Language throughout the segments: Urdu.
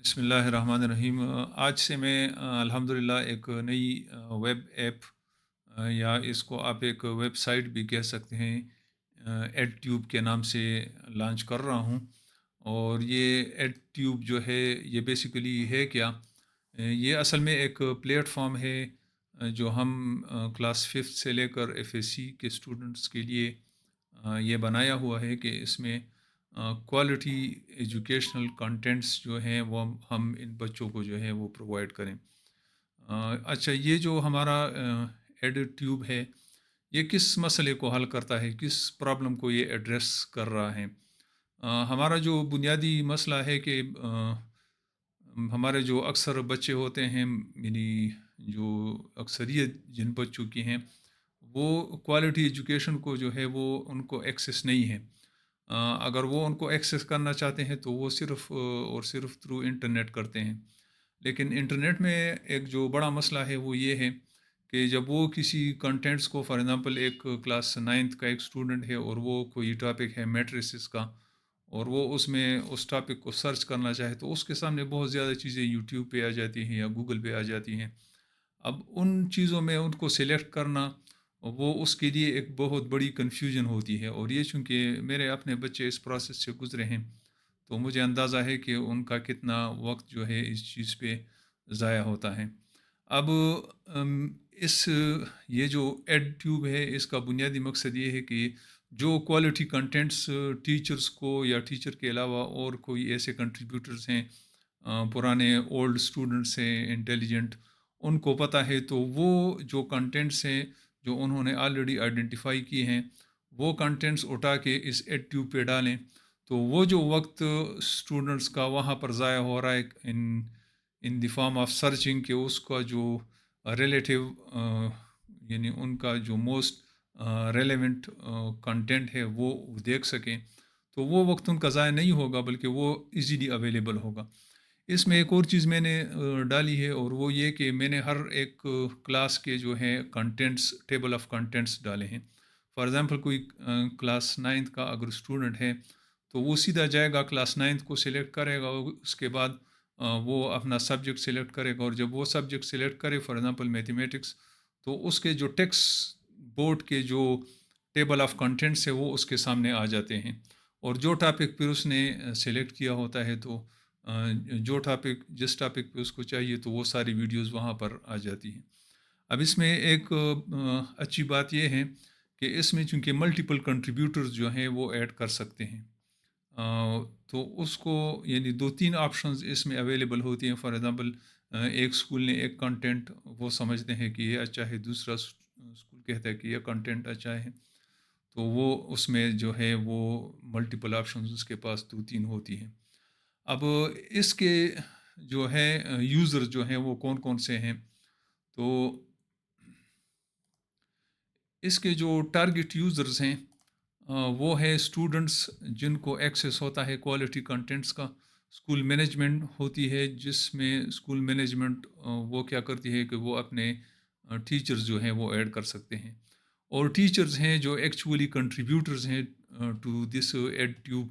بسم اللہ الرحمن الرحیم۔ آج سے میں الحمدللہ ایک نئی ویب ایپ، یا اس کو آپ ایک ویب سائٹ بھی کہہ سکتے ہیں، ایڈ ٹیوب کے نام سے لانچ کر رہا ہوں۔ اور یہ ایڈ ٹیوب جو ہے یہ بیسیکلی ہے کیا؟ یہ اصل میں ایک پلیٹ فارم ہے، جو ہم کلاس ففتھ سے لے کر ایف ایس سی کے اسٹوڈنٹس کے لیے یہ بنایا ہوا ہے کہ اس میں کوالٹی ایجوکیشنل کنٹینٹس جو ہیں وہ ہم ان بچوں کو جو ہے وہ پرووائڈ کریں۔ اچھا، یہ جو ہمارا ایڈ ٹیوب ہے، یہ کس مسئلے کو حل کرتا ہے، کس پرابلم کو یہ ایڈریس کر رہا ہے؟ ہمارا جو بنیادی مسئلہ ہے کہ ہمارے جو اکثر بچے ہوتے ہیں، یعنی جو اکثریت جن بچوں کی ہیں، وہ کوالٹی ایجوکیشن کو جو ہے وہ ان کو ایکسیس نہیں ہے۔ اگر وہ ان کو ایکسیس کرنا چاہتے ہیں تو وہ صرف اور صرف تھرو انٹرنیٹ کرتے ہیں۔ لیکن انٹرنیٹ میں ایک جو بڑا مسئلہ ہے وہ یہ ہے کہ جب وہ کسی کنٹینٹس کو، فار ایگزامپل ایک کلاس نائنتھ کا ایک اسٹوڈنٹ ہے اور وہ کوئی ٹاپک ہے میٹریسز کا، اور وہ اس میں اس ٹاپک کو سرچ کرنا چاہے تو اس کے سامنے بہت زیادہ چیزیں یوٹیوب پہ آ جاتی ہیں یا گوگل پہ آ جاتی ہیں۔ اب ان چیزوں میں ان کو سلیکٹ کرنا، وہ اس کے لیے ایک بہت بڑی کنفیوژن ہوتی ہے، اور یہ چونکہ میرے اپنے بچے اس پروسیس سے گزرے ہیں تو مجھے اندازہ ہے کہ ان کا کتنا وقت جو ہے اس چیز پہ ضائع ہوتا ہے۔ اب اس یہ جو ایڈ ٹیوب ہے، اس کا بنیادی مقصد یہ ہے کہ جو کوالٹی کنٹینٹس ٹیچرز کو یا ٹیچر کے علاوہ اور کوئی ایسے کنٹریبیوٹرز ہیں، پرانے اولڈ اسٹوڈنٹس ہیں انٹیلیجنٹ، ان کو پتہ ہے، تو وہ جو کنٹینٹس ہیں جو انہوں نے آلریڈی آئیڈینٹیفائی کی ہیں، وہ کنٹینٹس اٹھا کے اس ایڈ ٹیوب پہ ڈالیں۔ تو وہ جو وقت اسٹوڈنٹس کا وہاں پر ضائع ہو رہا ہے ان دی فارم آف سرچنگ، کہ اس کا جو ریلیٹیو، یعنی ان کا جو موسٹ ریلیونٹ کنٹینٹ ہے وہ دیکھ سکیں، تو وہ وقت ان کا ضائع نہیں ہوگا بلکہ وہ ایزیلی اویلیبل ہوگا۔ اس میں ایک اور چیز میں نے ڈالی ہے، اور وہ یہ کہ میں نے ہر ایک کلاس کے جو ہیں کنٹینٹس، ٹیبل آف کنٹینٹس ڈالے ہیں۔ فار ایگزامپل کوئی کلاس نائنتھ کا اگر اسٹوڈنٹ ہے تو وہ سیدھا جائے گا، کلاس نائنتھ کو سلیکٹ کرے گا، اس کے بعد وہ اپنا سبجیکٹ سلیکٹ کرے گا، اور جب وہ سبجیکٹ سلیکٹ کرے، فار ایگزامپل میتھمیٹکس، تو اس کے جو ٹیکسٹ بورڈ کے جو ٹیبل آف کنٹینٹس ہے وہ اس کے سامنے آ جاتے ہیں، اور جو ٹاپک پہ اس نے سلیکٹ کیا ہوتا ہے، تو جو ٹاپک، جس ٹاپک پہ اس کو چاہیے، تو وہ ساری ویڈیوز وہاں پر آ جاتی ہیں۔ اب اس میں ایک اچھی بات یہ ہے کہ اس میں چونکہ ملٹیپل کنٹریبیوٹرز جو ہیں وہ ایڈ کر سکتے ہیں، تو اس کو یعنی دو تین آپشنز اس میں اویلیبل ہوتی ہیں۔ فار ایگزامپل ایک اسکول نے ایک کنٹینٹ وہ سمجھتے ہیں کہ یہ اچھا ہے، دوسرا اسکول کہتا ہے کہ یہ کنٹینٹ اچھا ہے، تو وہ اس میں جو ہے وہ ملٹیپل آپشنز اس کے پاس دو تین ہوتی ہیں۔ اب اس کے جو ہے یوزر جو ہیں وہ کون کون سے ہیں، تو اس کے جو ٹارگٹ یوزرز ہیں وہ ہے اسٹوڈنٹس جن کو ایکسیس ہوتا ہے کوالٹی کنٹینٹس کا، اسکول مینجمنٹ ہوتی ہے جس میں اسکول مینجمنٹ وہ کیا کرتی ہے کہ وہ اپنے ٹیچرز جو ہیں وہ ایڈ کر سکتے ہیں، اور ٹیچرز ہیں جو ایکچولی کنٹریبیوٹرز ہیں ٹو دس ایڈ ٹیوب،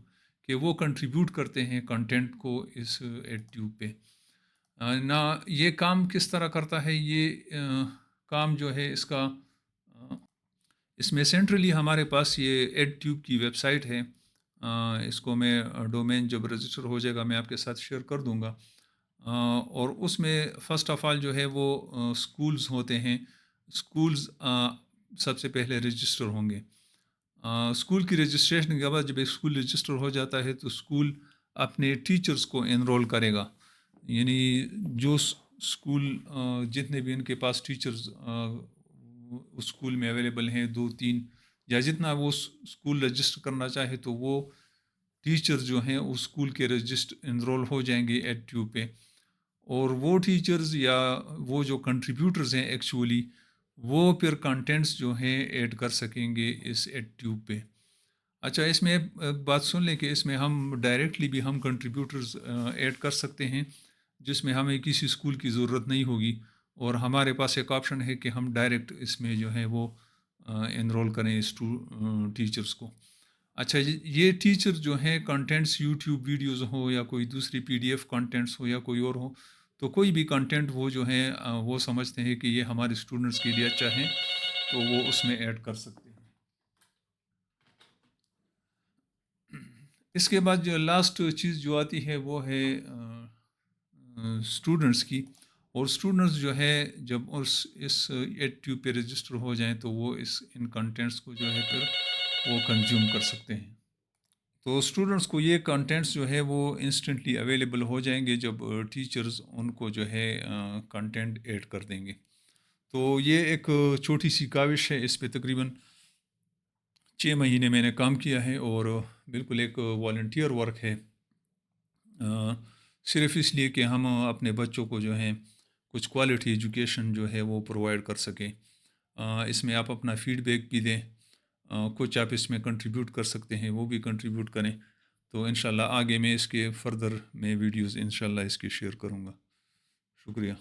کہ وہ کنٹریبیوٹ کرتے ہیں کنٹینٹ کو اس ایڈ ٹیوب پہ۔ نہ یہ کام کس طرح کرتا ہے، یہ کام جو ہے اس کا، اس میں سینٹرلی ہمارے پاس یہ ایڈ ٹیوب کی ویب سائٹ ہے۔ اس کو میں ڈومین جب رجسٹر ہو جائے گا میں آپ کے ساتھ شیئر کر دوں گا، اور اس میں فرسٹ آف آل جو ہے وہ اسکولز ہوتے ہیں، اسکولز سب سے پہلے رجسٹر ہوں گے۔ اسکول کی رجسٹریشن کے بعد جب ایک اسکول رجسٹر ہو جاتا ہے تو اسکول اپنے ٹیچرز کو انرول کرے گا، یعنی جو اسکول جتنے بھی ان کے پاس ٹیچرز اسکول میں اویلیبل ہیں، دو تین یا جتنا وہ اسکول رجسٹر کرنا چاہے، تو وہ ٹیچر جو ہیں اس اسکول کے رجسٹر انرول ہو جائیں گے ایڈ ٹیوب پہ، اور وہ ٹیچرز یا وہ جو کنٹریبیوٹرز ہیں ایکچولی، وہ پھر کنٹینٹس جو ہیں ایڈ کر سکیں گے اس ایڈ ٹیوب پہ۔ اچھا، اس میں ایک بات سن لیں کہ اس میں ہم ڈائریکٹلی بھی ہم کنٹریبیوٹرز ایڈ کر سکتے ہیں، جس میں ہمیں کسی اسکول کی ضرورت نہیں ہوگی، اور ہمارے پاس ایک آپشن ہے کہ ہم ڈائریکٹ اس میں جو ہے وہ انرول کریں اس ٹیچرز کو۔ اچھا جی، یہ ٹیچر جو ہیں کنٹینٹس یوٹیوب ویڈیوز ہو یا کوئی دوسری پی ڈی ایف کنٹینٹس ہو یا کوئی اور ہو، تو کوئی بھی کنٹینٹ وہ جو ہیں وہ سمجھتے ہیں کہ یہ ہمارے اسٹوڈنٹس کے لیے اچھا ہے، تو وہ اس میں ایڈ کر سکتے ہیں۔ اس کے بعد جو لاسٹ چیز جو آتی ہے وہ ہے اسٹوڈنٹس کی، اور اسٹوڈنٹس جو ہے جب اس ایڈ ٹیوب پہ رجسٹر ہو جائیں تو وہ ان کنٹینٹس کو جو ہے پھر وہ کنزیوم کر سکتے ہیں۔ تو اسٹوڈنٹس کو یہ کنٹینٹس جو ہے وہ انسٹنٹلی اویلیبل ہو جائیں گے جب ٹیچرز ان کو جو ہے کنٹینٹ ایڈ کر دیں گے۔ تو یہ ایک چھوٹی سی کاوش ہے، اس پہ تقریباً 6 مہینے میں نے کام کیا ہے، اور بالکل ایک والنٹیئر ورک ہے، صرف اس لیے کہ ہم اپنے بچوں کو جو ہے کچھ کوالٹی ایجوکیشن جو ہے وہ پرووائڈ کر سکیں۔ اس میں آپ اپنا فیڈ بیک بھی دیں، کچھ آپ اس میں کنٹریبیوٹ کر سکتے ہیں، وہ بھی کنٹریبیوٹ کریں، تو انشاءاللہ آگے میں اس کے فردر میں ویڈیوز انشاءاللہ اس کے شیئر کروں گا۔ شکریہ۔